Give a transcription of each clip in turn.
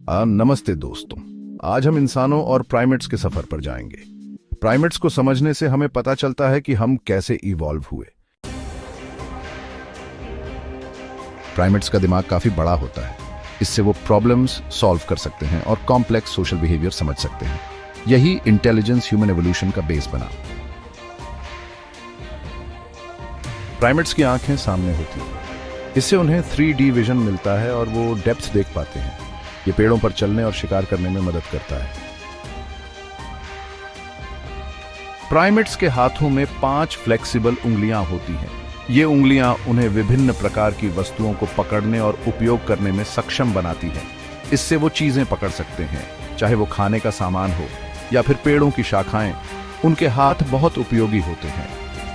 नमस्ते दोस्तों। आज हम इंसानों और प्राइमेट्स के सफर पर जाएंगे। प्राइमेट्स को समझने से हमें पता चलता है कि हम कैसे इवॉल्व हुए। प्राइमेट्स का दिमाग काफी बड़ा होता है, इससे वो प्रॉब्लम्स सॉल्व कर सकते हैं और कॉम्प्लेक्स सोशल बिहेवियर समझ सकते हैं। यही इंटेलिजेंस ह्यूमन एवोल्यूशन का बेस बना। प्राइमेट्स की आंखें सामने होती हैं, इससे उन्हें 3D विजन मिलता है और वो डेप्थ देख पाते हैं। ये पेड़ों पर चलने और शिकार करने में मदद करता है। प्राइमेट्स के हाथों में 5 फ्लेक्सिबल उंगलियां होती हैं। ये उंगलियां उन्हें विभिन्न प्रकार की वस्तुओं को पकड़ने और उपयोग करने में सक्षम बनाती हैं। इससे वो चीजें पकड़ सकते हैं, चाहे वो खाने का सामान हो या फिर पेड़ों की शाखाएं। उनके हाथ बहुत उपयोगी होते हैं।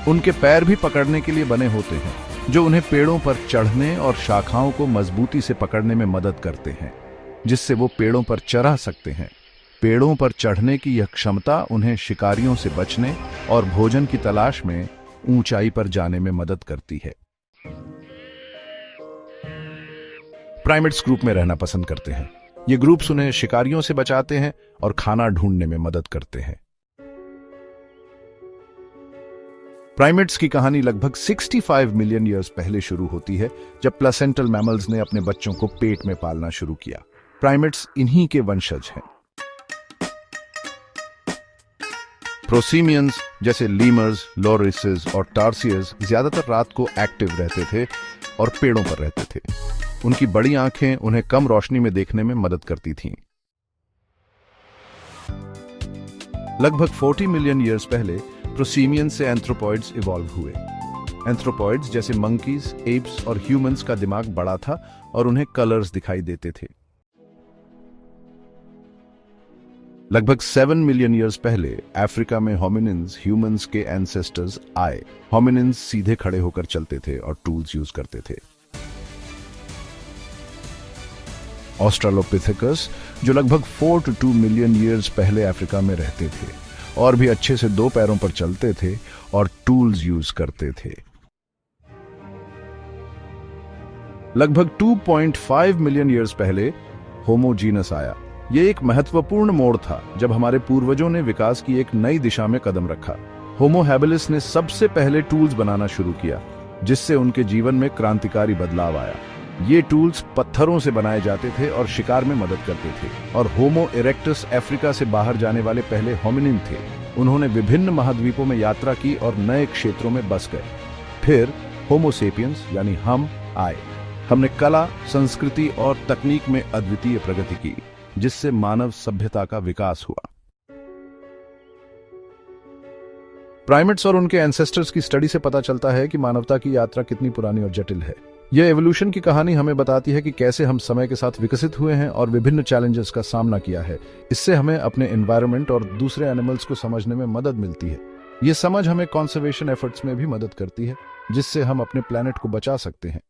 उनके पैर भी पकड़ने के लिए बने होते हैं, जो उन्हें पेड़ों पर चढ़ने और शाखाओं को मजबूती से पकड़ने में मदद करते हैं, जिससे वो पेड़ों पर चढ़ सकते हैं। पेड़ों पर चढ़ने की यह क्षमता उन्हें शिकारियों से बचने और भोजन की तलाश में ऊंचाई पर जाने में मदद करती है। प्राइमेट्स ग्रुप में रहना पसंद करते हैं। ये ग्रुप्स उन्हें शिकारियों से बचाते हैं और खाना ढूंढने में मदद करते हैं। प्राइमेट्स की कहानी लगभग 65 मिलियन ईयर्स पहले शुरू होती है, जब प्लेसेंटल मैमल्स ने अपने बच्चों को पेट में पालना शुरू किया। प्राइमेट्स इन्हीं के वंशज हैं। प्रोसीमियंस जैसे लीमर्स, लोरिसेस और टार्सियर्स ज्यादातर रात को एक्टिव रहते थे और पेड़ों पर रहते थे। उनकी बड़ी आंखें उन्हें कम रोशनी में देखने में मदद करती थीं। लगभग 40 मिलियन ईयर्स पहले प्रोसीमियंस से एंथ्रोपॉइड्स इवॉल्व हुए। एंथ्रोपॉइड्स जैसे मंकीज, एप्स और ह्यूमंस का दिमाग बड़ा था और उन्हें कलर्स दिखाई देते थे। लगभग 7 मिलियन ईयर्स पहले अफ्रीका में होमिनिन्स ह्यूमंस के एंसेस्टर्स आए। होमिनिन्स सीधे खड़े होकर चलते थे और टूल्स यूज करते थे। ऑस्ट्रालोपिथेकस, जो लगभग 4 to 2 मिलियन ईयर्स पहले अफ्रीका में रहते थे और भी अच्छे से 2 पैरों पर चलते थे और टूल्स यूज करते थे। लगभग 2.5 मिलियन ईयर्स पहले होमोजीनस आया। यह एक महत्वपूर्ण मोड़ था जब हमारे पूर्वजों ने विकास की एक नई दिशा में कदम रखा। होमो हैबिलिस ने सबसे पहले टूल्स बनाना शुरू किया, जिससे उनके जीवन में क्रांतिकारी बदलाव आया। ये टूल्स पत्थरों से बनाए जाते थे और शिकार में मदद करते थे। और होमो इरेक्टस अफ्रीका से बाहर जाने वाले पहले होमिनिन थे। उन्होंने विभिन्न महाद्वीपों में यात्रा की और नए क्षेत्रों में बस गए। फिर होमो सेपियंस यानी हम आए। हमने कला, संस्कृति और तकनीक में अद्वितीय प्रगति की, जिससे मानव सभ्यता का विकास हुआ। प्राइमेट्स और उनके एंसेस्टर्स की स्टडी से पता चलता है कि मानवता की यात्रा कितनी पुरानी और जटिल है। यह एवोल्यूशन की कहानी हमें बताती है कि कैसे हम समय के साथ विकसित हुए हैं और विभिन्न चैलेंजेस का सामना किया है। इससे हमें अपने एनवायरनमेंट और दूसरे एनिमल्स को समझने में मदद मिलती है। यह समझ हमें कंजर्वेशन एफर्ट्स में भी मदद करती है, जिससे हम अपने प्लैनेट को बचा सकते हैं।